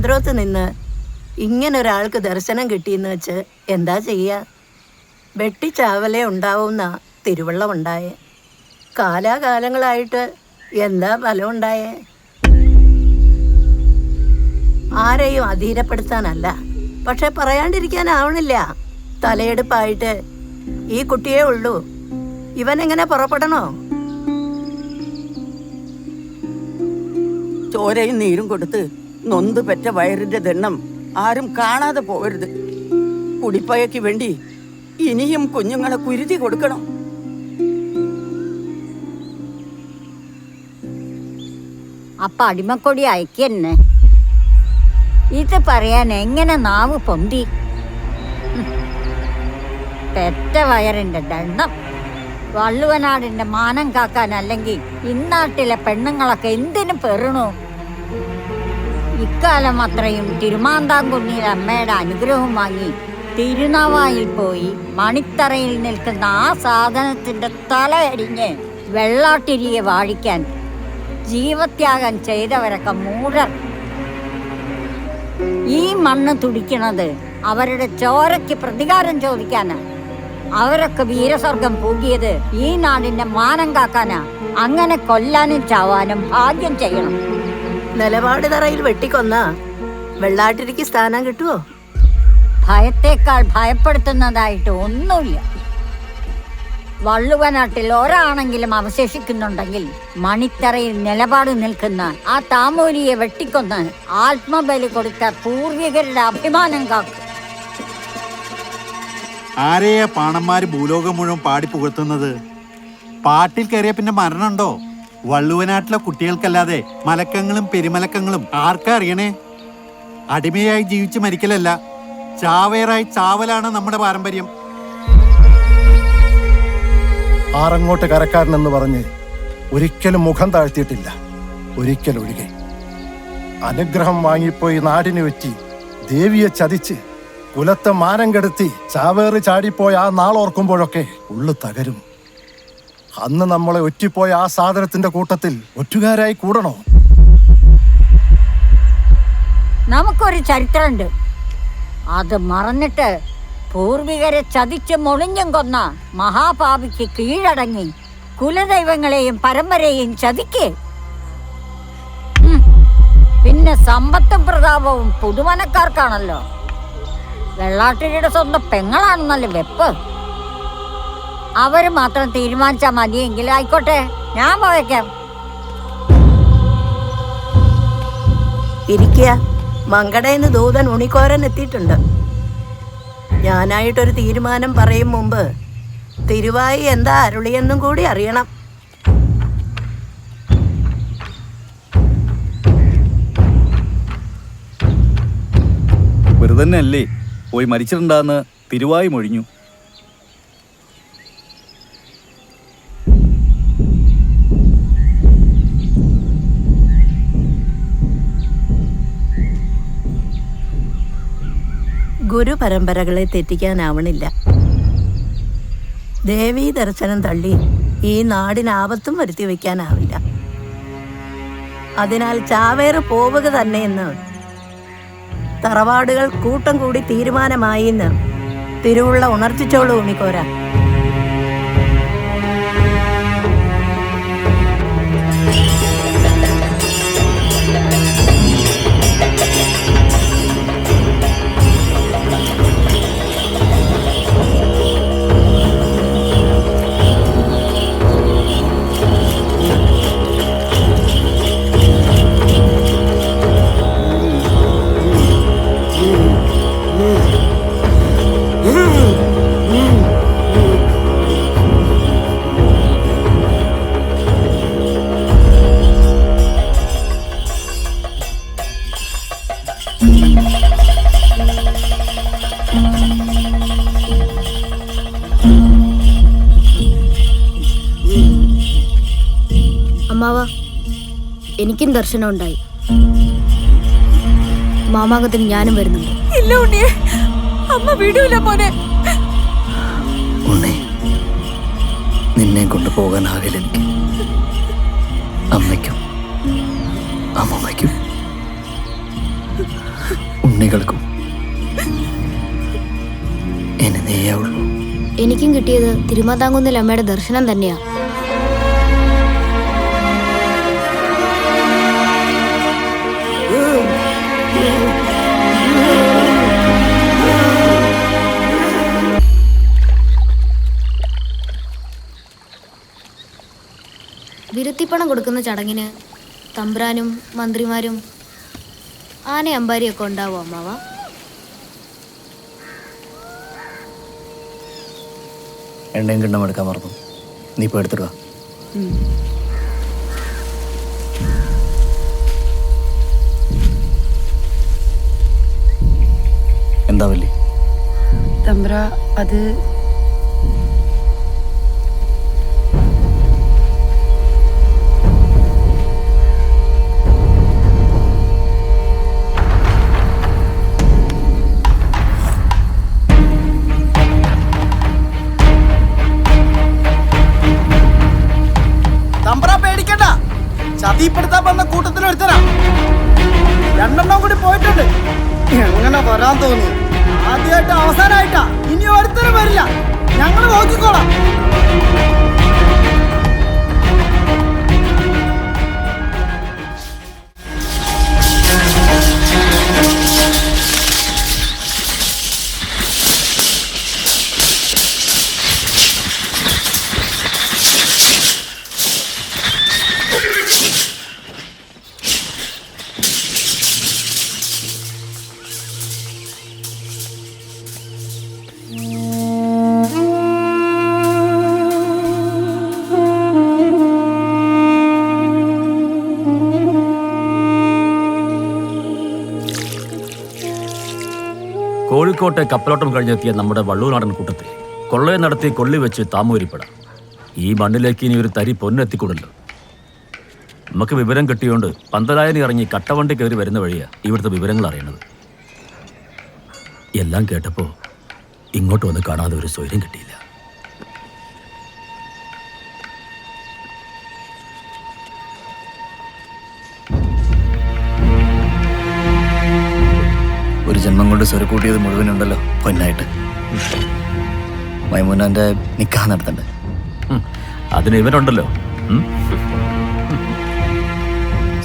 വനാന്തരത്ത് നിന്ന് ഇങ്ങനൊരാൾക്ക് ദർശനം കിട്ടിയെന്ന് വെച്ച് എന്താ ചെയ്യുക? വെട്ടിച്ചാവലേ ഉണ്ടാവുന്ന തിരുവള്ളം ഉണ്ടായേ. കാലാകാലങ്ങളായിട്ട് എന്താ ഫലം ഉണ്ടായേ? ആരെയും അധീരപ്പെടുത്താനല്ല, പക്ഷെ പറയാണ്ടിരിക്കാനാവണില്ല. തലയെടുപ്പായിട്ട് ഈ കുട്ടിയേ ഉള്ളൂ. ഇവനെങ്ങനെ പുറപ്പെടണോ? ചോരയും നീരും കൊടുത്ത് നൊന്ത് പെറ്റ വയറിന്റെ ദണ്ണം ആരും കാണാതെ പോകരുത്. കുടിപ്പയക്ക് വേണ്ടി ഇനിയും കുഞ്ഞുങ്ങളെ കുരുതി കൊടുക്കണം. അപ്പ അടിമക്കൊടി അയക്കന്നെ. ഇത് പറയാൻ എങ്ങനെ നാവ് പൊന്തി? പെറ്റ വയറിന്റെ ദണ്ണം വള്ളുവനാടിന്റെ മാനം കാക്കാനല്ലെങ്കിൽ ഇന്നാട്ടിലെ പെണ്ണുങ്ങളൊക്കെ എന്തിനു പെറണു? ഇക്കാലം അത്രയും തിരുമാന്താംകുന്നിലെ അമ്മയുടെ അനുഗ്രഹം വാങ്ങി തിരുനാവായിൽ പോയി മണിത്തറയിൽ നിൽക്കുന്ന ആ സാധനത്തിന്റെ തലയടിഞ്ഞ് വെള്ളാട്ടിരിയെ വാഴിക്കാൻ ജീവത്യാഗം ചെയ്തവരൊക്കെ മൂഢർ. ഈ മണ്ണ് തുടിക്കണത് അവരുടെ ചോരയ്ക്ക് പ്രതികാരം ചോദിക്കാനാ. അവരൊക്കെ വീരസ്വർഗം പൂകിയത് ഈ നാടിന്റെ മാനം കാക്കാനാ. അങ്ങനെ കൊല്ലാനും ചാവാനും ഭാഗ്യം ചെയ്യണം. നിലപാട് തറയിൽ വെട്ടിക്കൊന്ന വെള്ളാട്ടിരിക്ക് സ്ഥാനം കിട്ടുവോ? ഭയത്തേക്കാൾ ഭയപ്പെടുത്തുന്നതായിട്ട് ഒന്നുമില്ല. വള്ളുവനാട്ടിൽ ഒരാണെങ്കിലും അവശേഷിക്കുന്നുണ്ടെങ്കിൽ മണിത്തറയിൽ നിലപാട് നിൽക്കുന്ന ആ താമൂരിയെ വെട്ടിക്കൊന്ന് ആത്മബലി കൊടുത്ത പൂർവികരുടെ അഭിമാനം കാക്കും. ആരെയാ പാണന്മാര് ഭൂലോകം മുഴുവൻ പാടി പുകഴ്ത്തുന്നത്? പാട്ടിൽ കയറിയ പിന്നെ മരണമുണ്ടോ? വള്ളുവനാട്ടിലെ കുട്ടികൾക്കല്ലാതെ മലക്കങ്ങളും പെരുമലക്കങ്ങളും ആർക്കാ അറിയണേ? അടിമയായി ജീവിച്ച് മരിക്കലല്ല, ചാവേറായി ചാവലാണ് നമ്മുടെ പാരമ്പര്യം. ആറങ്ങോട്ട് കരക്കാരനെന്ന് പറഞ്ഞ് ഒരിക്കലും മുഖം താഴ്ത്തിയിട്ടില്ല, ഒരിക്കലൊഴികെ. അനുഗ്രഹം വാങ്ങിപ്പോയി നാടിനെ വെറ്റി ദേവിയെ ചതിച്ച് കുലത്തെ മാനം കെടുത്തി ചാവേറ് ചാടിപ്പോയ ആ നാളോർക്കുമ്പോഴൊക്കെ ഉള്ളു തകരും. അന്ന് നമ്മളെ ഒറ്റിപ്പോയ ആ സാധനത്തിന്റെ കൂട്ടത്തിൽ ഒറ്റുകാരായി കൂടണോ? നമുക്കൊരു ചരിത്രമുണ്ട്. അത് മറന്നിട്ട് പൂർവികരെ ചതിച്ച് മൊളിഞ്ഞും കൊന്ന മഹാപാപിക്ക് കീഴടങ്ങി കുലദൈവങ്ങളെയും പരമ്പരയെയും ചതിക്കേ. പിന്നെ സമ്പത്തും പ്രതാപവും പുതുമനക്കാർക്കാണല്ലോ. വെള്ളാട്ടിരിയുടെ സ്വന്തം പെങ്ങളാണെന്നല്ലേ വെപ്പ്. അവര് മാത്രം തീരുമാനിച്ചാൽ മതിയെങ്കിൽ ആയിക്കോട്ടെ, ഞാൻ പോയേക്കാം. ഇരിക്കുക. മങ്കടേന്ന് ദൂതൻ ഉണിക്കോരൻ എത്തിയിട്ടുണ്ട്. ഞാനായിട്ടൊരു തീരുമാനം പറയും മുമ്പ് തിരുവായി എന്താ അരുളിയെന്നും കൂടി അറിയണം. വെറുതെ അല്ലേ പോയി മരിച്ചിട്ടുണ്ടാന്ന് തിരുവായി മൊഴിഞ്ഞു. ഗുരുപരമ്പരകളെ തെറ്റിക്കാനാവണില്ല. ദേവീ ദർശനം തള്ളി ഈ നാടിനാപത്തും വരുത്തി വയ്ക്കാനാവില്ല. അതിനാൽ ചാവേറ് പോവുക തന്നെയെന്ന് തറവാടുകൾ കൂട്ടം കൂടി തീരുമാനമായി എന്ന് തിരുവുള്ള ഉണർത്തിച്ചോളൂ ഉണിക്കോര. അമ്മാവ, എനിക്കും ദർശനം ഉണ്ടായി. മാമാങ്കത്തിന് ഞാനും വരുന്നുണ്ട്. ഇല്ല ഉണ്ണിയെ, അമ്മ വിടൂല മോനെ. ഉണ്ണി, നിന്നെ കൊണ്ടുപോകാനാകില്ല എനിക്ക്. അമ്മയ്ക്കും അമ്മമ്മയ്ക്കും കേൾക്കും. ഇനി നീയേ ഉള്ളൂ. എനിക്കും കിട്ടിയത് തിരുമാതാങ്കുന്നിൽ അമ്മയുടെ ദർശനം തന്നെയാ. വിരുത്തിപ്പണം കൊടുക്കുന്ന ചടങ്ങിന് തമ്പ്രാനും മന്ത്രിമാരും ആന അമ്പാരിയൊക്കെ ഉണ്ടാവും അമ്മാവ. എണ്ണയും കിണ്ണം എടുക്കാൻ മറന്നു. നീ ഇപ്പോൾ എടുത്തിടുക. എന്താ വല്ലി? തമ്പ്ര, അത് പേടിക്കണ്ട. ചതിപ്പെടുത്താൻ വന്ന കൂട്ടത്തിൽ എടുത്തരാ. 2 എണ്ണം കൂടി പോയിട്ടുണ്ട്. എങ്ങനെ വരാൻ തോന്നി? ആദ്യമായിട്ട് അവസാനമായിട്ടാ. ഇനി ഒരുത്തരും വരില്ല. ഞങ്ങൾ നോക്കിക്കോളാം. കോഴിക്കോട്ടെ കപ്പലോട്ടം കഴിഞ്ഞെത്തിയ നമ്മുടെ വള്ളൂനാടൻ കൂട്ടത്തെ കൊള്ളയെ നടത്തി കൊള്ളി വെച്ച് താമൂരിപ്പട. ഈ മണ്ണിലേക്ക് ഇനി ഒരു തരി പൊന്നെത്തിക്കൂടല്ലോ. നമുക്ക് വിവരം കിട്ടിയോണ്ട് പന്തലായനി ഇറങ്ങി കട്ടവണ്ടി കയറി വരുന്ന വഴിയാ ഇവിടുത്തെ വിവരങ്ങൾ അറിയണത്. എല്ലാം കേട്ടപ്പോൾ ഇങ്ങോട്ട് വന്ന് കാണാതെ ഒരു സ്വൈര്യം കിട്ടിയില്ല. ഒരു ജന്മം കൊണ്ട് സ്വരക്കൂട്ടിയത് മുഴുവനുണ്ടല്ലോ പൊന്നായിട്ട്. മൈമുനാന്റെ നിക്കാഹ് നടത്തണ്ടേ? അതിന് ഇവനുണ്ടല്ലോ.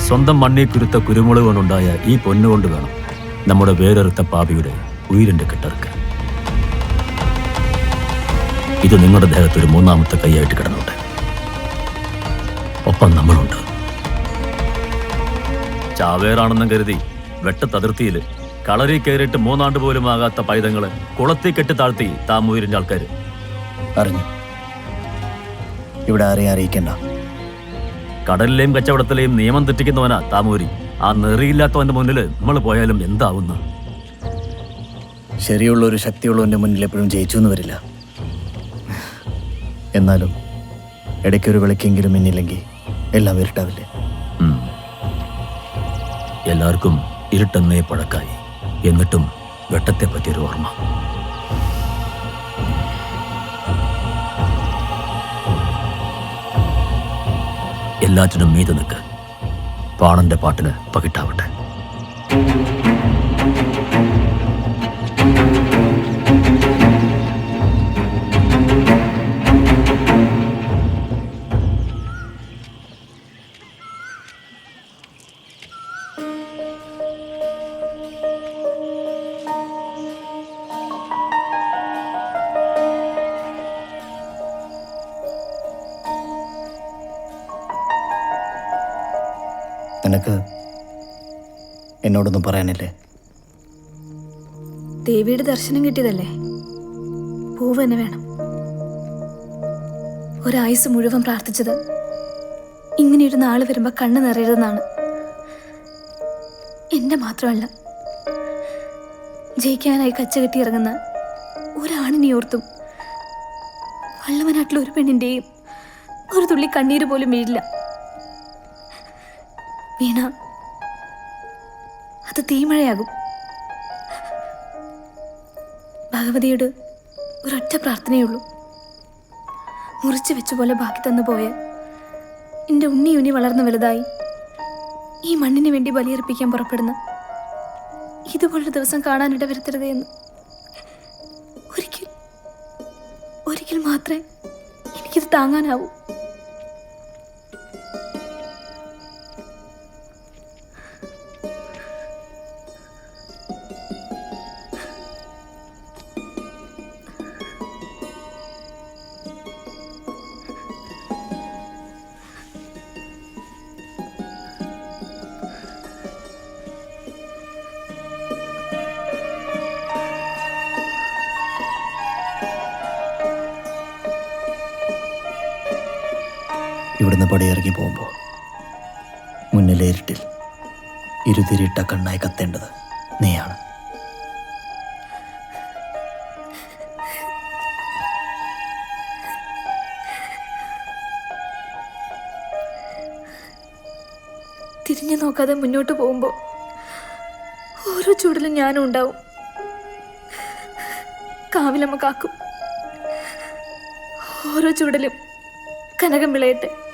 സ്വന്തം മണ്ണി കുരുത്ത കുരുമുളക് കൊണ്ടുണ്ടായ ഈ പൊന്നുകൊണ്ട് വേണം നമ്മുടെ വേറെറുത്ത പാപിയുടെ ഉയിരിന്റെ കെട്ടറുക്കാൻ. ഇത് നിങ്ങളുടെ ദേഹത്ത് ഒരു 3ാമത്തെ കൈയായിട്ട് കിടന്നുണ്ട്. ഒപ്പം നമ്മളുണ്ട്. ചാവേറാണെന്നും കരുതി വെട്ടത്തതിർത്തിയില് കളറി കയറിയിട്ട് 3 ആണ്ട് പോലും ആകാത്ത പൈതങ്ങള് കുളത്തി കെട്ടി താഴ്ത്തി താമൂരിന്റെ ആൾക്കാര് അറിഞ്ഞു. ഇവിടെ ആരെയും അറിയിക്കണ്ട. കടലിലെയും കച്ചവടത്തിലെയും നിയമം തെറ്റിക്കുന്നവനാ താമൂരി. ആ നെറിയില്ലാത്തവന്റെ മുന്നിൽ നമ്മൾ പോയാലും എന്താവുന്നു? ശരിയുള്ള ഒരു ശക്തിയുള്ളവന്റെ മുന്നിൽ എപ്പോഴും ജയിച്ചു എന്ന് വരില്ല. എന്നാലും ഇടയ്ക്കൊരു വിളക്കെങ്കിലും മിന്നില്ലെങ്കിൽ എല്ലാം ഇരുട്ടാവില്ലേ? എല്ലാവർക്കും ഇരുട്ടെന്നേ പഴക്കായി. എന്നിട്ടും വെട്ടത്തെ പറ്റിയൊരു ഓർമ്മ. എല്ലാറ്റിനും മീത് നിൽക്ക്. പാണന്റെ പാട്ടിന് പകിട്ടാവട്ടെ. നിനക്ക് എന്നോടൊന്നും പറയാനില്ലേ? ദേവിയുടെ ദർശനം കിട്ടിയതല്ലേ, പൂവ് തന്നെ വേണം. ഒരായുസ് മുഴുവൻ പ്രാർത്ഥിച്ചത് ഇങ്ങനെയൊരു നാള് വരുമ്പോ കണ്ണ് നിറയരുതെന്നാണ്. എന്റെ മാത്രമല്ല, ജയിക്കാനായി കച്ചകെട്ടി ഇറങ്ങുന്ന ഒരാണിനെ ഓർത്തും വള്ളവനാട്ടിലെ ഒരു പെണ്ണിന്റെയും ഒരു തുള്ളി കണ്ണീര് പോലും വീഴില്ല. വീണ അത് തീമഴയാകും. ഭഗവതിയോട് ഒരൊറ്റ പ്രാർത്ഥനയുള്ളൂ. മുറിച്ചു വെച്ച പോലെ ബാക്കി തന്നു പോയ എൻ്റെ ഉണ്ണി വളർന്നു വലുതായി ഈ മണ്ണിന് വേണ്ടി ബലിയർപ്പിക്കാൻ പുറപ്പെടുന്ന ഇതുപോലൊരു ദിവസം കാണാനിട വരുത്തരുതേ എന്ന്. ഒരിക്കൽ മാത്രമേ എനിക്കിത് താങ്ങാനാവൂ. ഇവിടുന്ന് പടിയിറങ്ങി പോകുമ്പോൾ മുന്നിലെ ഇരുട്ടിൽ ഇരുതിരിട്ട കണ്ണായി കത്തേണ്ടത് നീയാണ്. തിരിഞ്ഞു നോക്കാതെ മുന്നോട്ട് പോകുമ്പോൾ ഓരോ ചൂടിലും ഞാനും ഉണ്ടാവും. കാവിലമ്മ കാക്കും. ഓരോ ചൂടിലും കനകം വിളയട്ടെ.